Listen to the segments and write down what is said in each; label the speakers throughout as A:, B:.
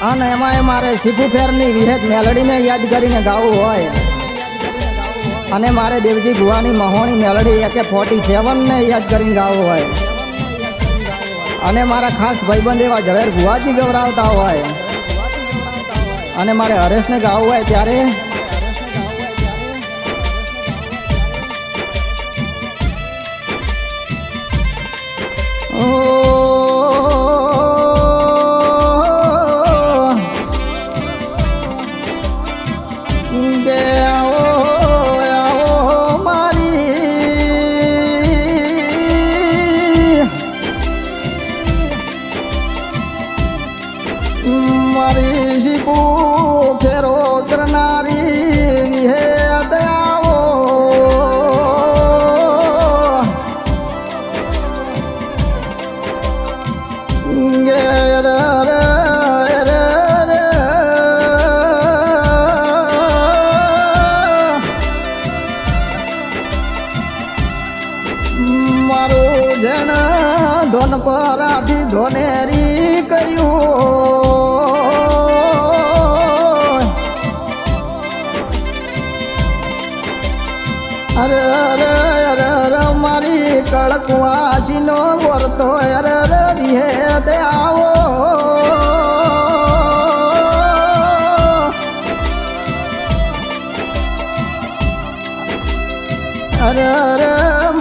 A: અને એમાં મારે શીખુ ફેરની વિહેત મેલડીને યાદ કરીને ગાવું હોય અને મારે દેવજી ભુવાની મહોણી મેલડી AK-47 ને યાદ કરીને ગાવું હોય અને મારા ખાસ ભાઈબંધ એવા ઝવેર ભુવાજી ગવરાવતા હોય અને મારે હરેશને ગાવું હોય ત્યારે મારી શીખુ ફેરો કરનારી હે દયાઓ મારું જણ ધોન પરાથી ધોનેરી કર્યું અરે અરે અરે અરે મારી કળકવાસીનો વર્તો અરે અરે વિહેત આવો અરે અરે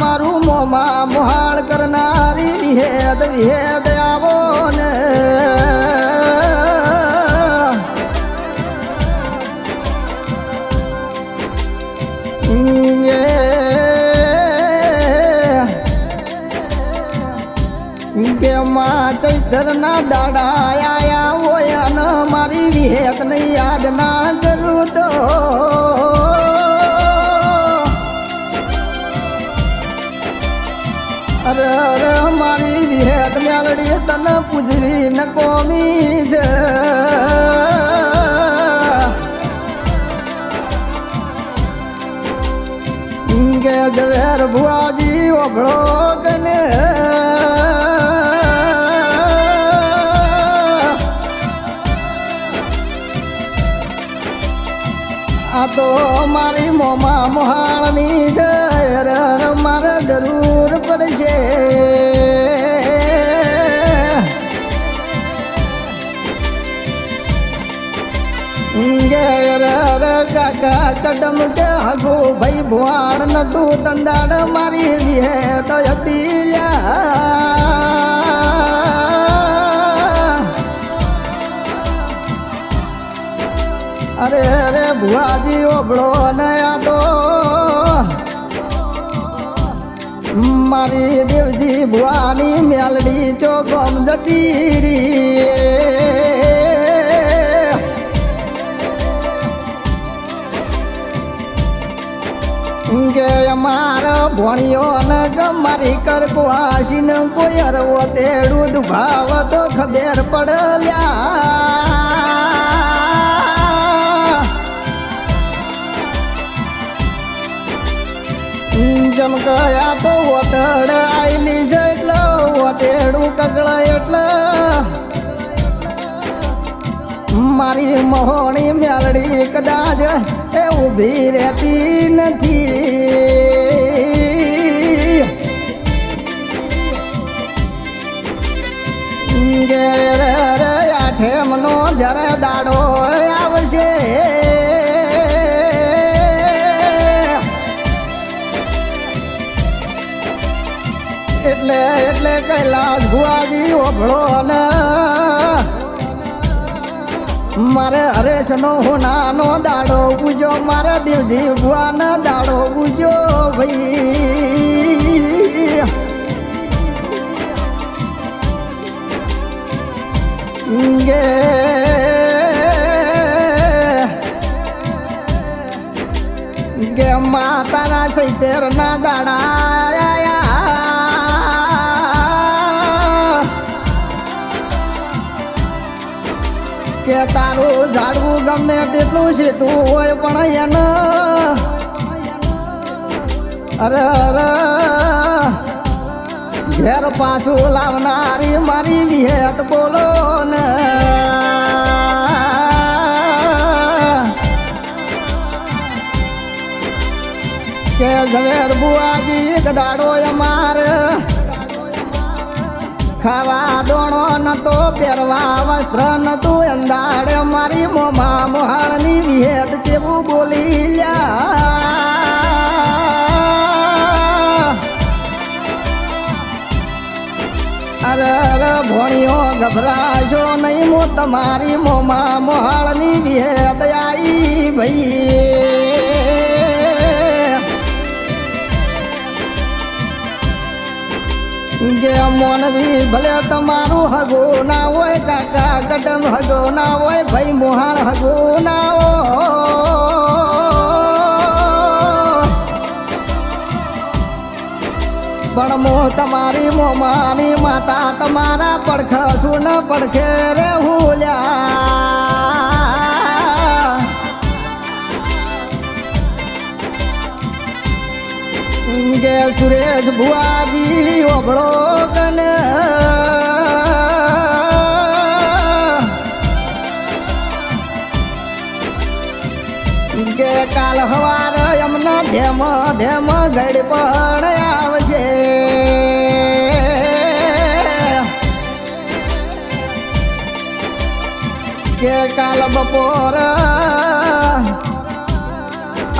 A: મારું મોમાં મોહાળ કરનારી વિહેદ વિહેદ આવો ને કે માં ચૈતરના દાડા આયા હોય અને મારી વિહેત ને યાદ ના કરું તો અરે અરે મારી વિહેત મેલડી તને પૂજવી ન કોમી છે કે ઝવેર ભુવાજી ઓગળો કને આ તો મારી મોમાં મોહાળની છે મારે જરૂર પડશે કાકા કદમ કે હગો ભાઈ ભુવાડ ન તું તંદાડ મારી વિહે તો હતી અરે અરે ભુવાજી ઓગળો નયા તો મારી દેવજી ભુવાની મેલડી ચોગમ જતી રી કે અમારો ભણ્યો ને મારી કરકવાસી ને કોઈ અરવો તેડું દુભાવ તો ખબર પડલ્યા જમકયા તો વતડ આયલી છે એટલે વતેડું કગળા એટલે મારી મહોણી મેલડી કદાચ એ ઊભી રહેતી નથી ઘેર આઠેમનો જ્યારે દાડો આવશે એટલે એટલે કૈલાસ ભુવાજી ઓભળો ને મારે હરેશનો હોનાનો દાડો પૂજો મારા દેવજી ભુવાનો દાડો પૂજો ભાઈ ગે માતાના સૈતેરના દાડા કે તારું ઝાડવું ગમે તેટલું સીધું હોય પણ એને અરે અરે ઘેર પાછું લાવનારી મારી વિહેત બોલો ને કે ઝવેર બુઆજી એક દાડો અમાર ખાવા દોણો નતો પહેરવા વસ્ત્ર નતું અંધાડે મારી મોમા મોહાળની વિહેદ કેવું બોલી લ્યા અરે ભોણીઓ ગભરાશો નહીં હું તમારી મોમા મોહાળની વિહેદ આઈ ભાઈ કે મોનવી ભલે તમારું હગો ના હોય કાકા કટમ હગો ના હોય ભાઈ મોહાળ હગો ના હોય પણ મો તમારી મોમાની માતા તમારા પડખે શું ન પડખે રે હુલ્યા કે સુરેશ ભુવાજી ઓગળો કને કે કાલ હવાર એમને ધેમ ધેમ ઘડ પણ આવશે કે કાલ બપોર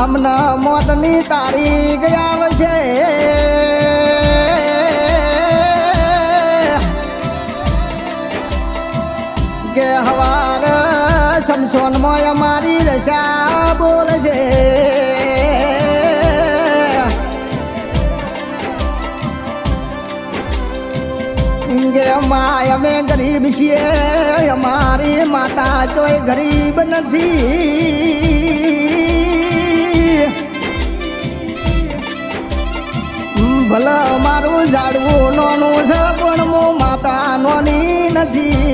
A: અમને મોતની તારીખ આવશે કે હવાર સમસોનમાં અમારી રસા બોલશે કે માય અમે ગરીબ છીએ અમારી માતા કોઈ ગરીબ નથી ભલે મારું ઝાડવું નોનું છે પણ મો માતા નોની નથી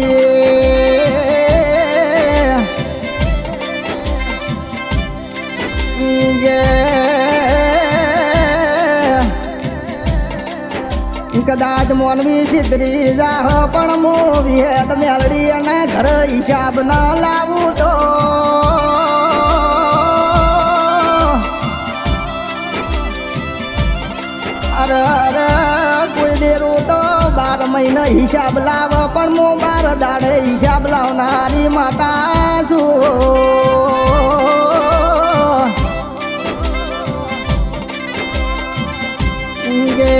A: કદાચ મોનવી સિદ્રી જાહ પણ મો વિહેદ મેળડી અને ઘર હિસાબ ન લાવું તો અરે અરે કોઈ દેરું તો 12 મહિના હિસાબ લાવ પણ મો 12 દાડે હિસાબ લાવનારી માતા છું કે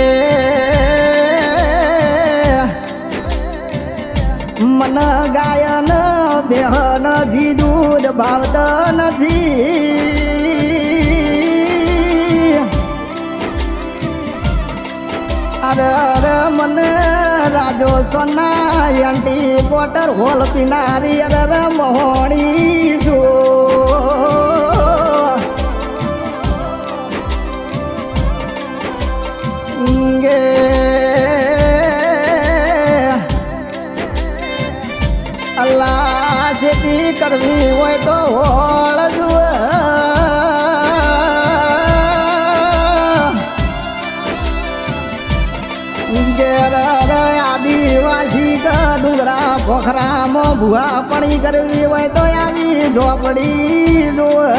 A: મન ગાયન બેહન જી દૂધ ભાવત નથી અરે અરે મને રાજો સોના એન્ટી પોટર હોલ પીનારી અરે મોહણી છું ગે અલ્લાહ ખેતી કરવી હોય તો હોળ જુએ આદિવાસી ડુંગરા પોખરામાં ભૂવા પણી કરવી હોય તો આવી ઝોપડી જુએ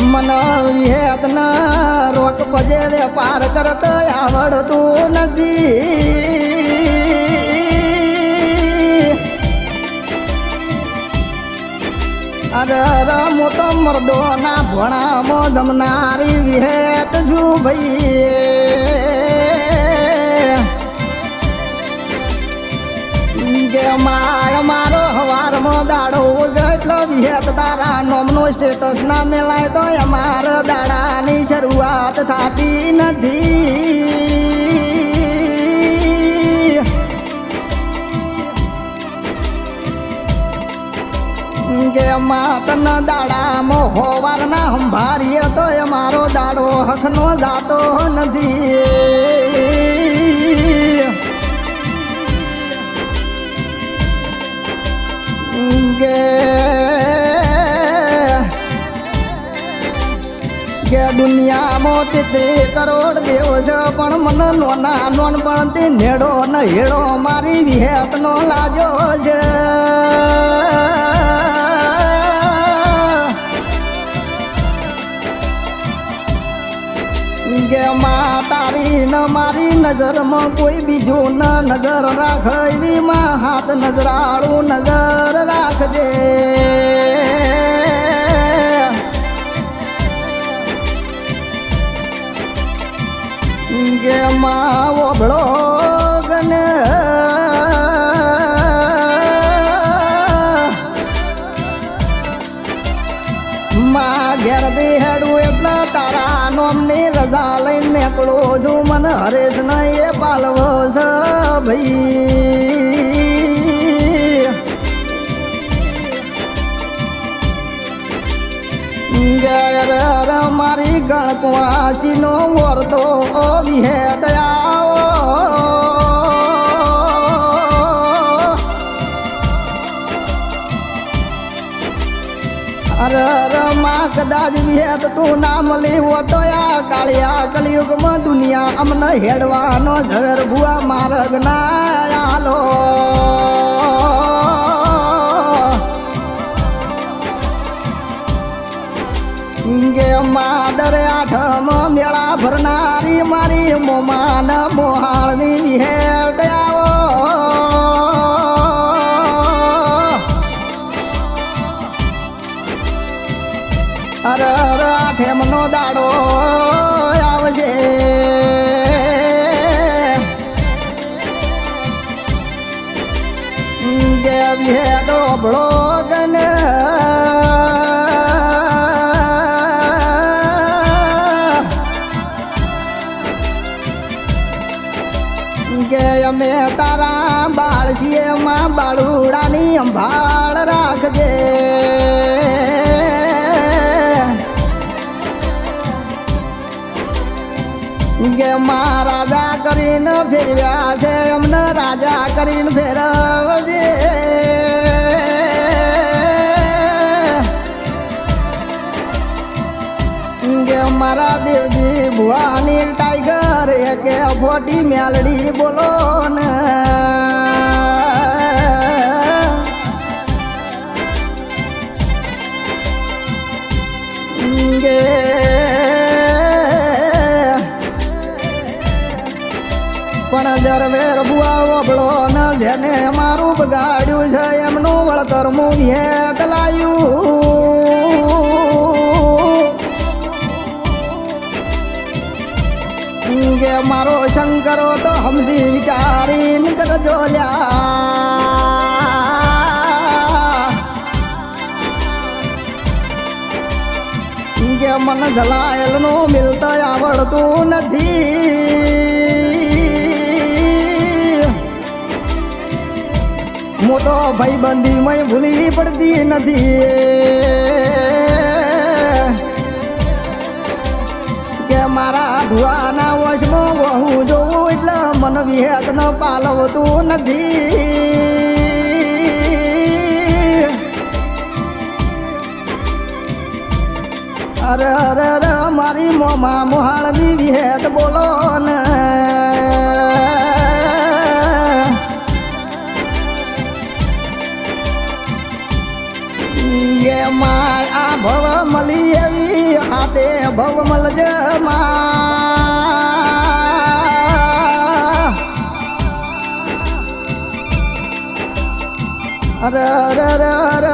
A: મન વિહેત ના રોક પજે વેપાર કરત આવડતું નથી અરે રમો તો મર્દો ના ભણામો જમનારી વિહેત છું ભાઈ કે માય મારો હવારમાં દાડો એટલો વિહેત તારા નોમનો સ્ટેટસ ના મેલાય તો અમારા દાડાની શરૂઆત થતી નથી કે માતના દાડામાં હોવાર ના સંભાળીએ તો અમારો દાડો હકનો જાતો નથી કે દુનિયામાં 33 કરોડ દેવ છે પણ મને નોના નોનપણથી નેડો ન હેડો મારી વિહેતનો લાજો છે કે માં તારી ન મારી નજરમાં કોઈ બીજું ન નજર રાખ એવી માં હાથ નજરાળું નજર રાખજે કે માં ઓભળો ગને માં ઘેર દે હેડું એટલે તારા નોમની રજા લઈને નીકળો છું મને હરેશ ને એ પાલવો છે ભાઈ ઘેર મારી ગણકવાસી નો વર્તો વિહે દયાઓ અરે માં કદાચ વિહેત તું નામ લેવો તો આ કાળિયા કલયુગમાં દુનિયા અમને હેડવાનો ઝર ભુવા માર્ગ ના આલો કે માદરે આઠમ મેળા ભરનારી મારી મોમાન મોહાળની વિહેત આવો અરે આઠમનો દાડો આવશે કે વિહેતો ભળો ગને કે અમે તારા બાળ છીએ માં બાળુડાની સંભાળ રાખજે કે માં રાજા કરીને ફેરવ્યા છે અમને રાજા કરીને ફેરવજે કે મારા દેવજી ભુવાની ટાઈગર કે 40 મેલડી બોલો ને કે પણ જરવેર બુઆ ઓબળો ન જેને મારું બગાડ્યું છે એમનું વળતર હું વિહેત લાયું કે મારો શંકરો તો સમજી વિચારીને કરજો લ્યા કે મન જલાયેલનું મિલતો આવડતું નથી હું તો ભાઈબંધી મય ભૂલી પડતી નથી કે મારા ભુવાના વશમાં હું જોઉં એટલે મન વિહેત ન પાલવતું નથી અરે અરે અરે મારી મોમા મોહાળની વિહેત બોલો ને કે માય આ ભવ મળી એવી હાથે ભવ મળજે માં અરે અરે અરે અરે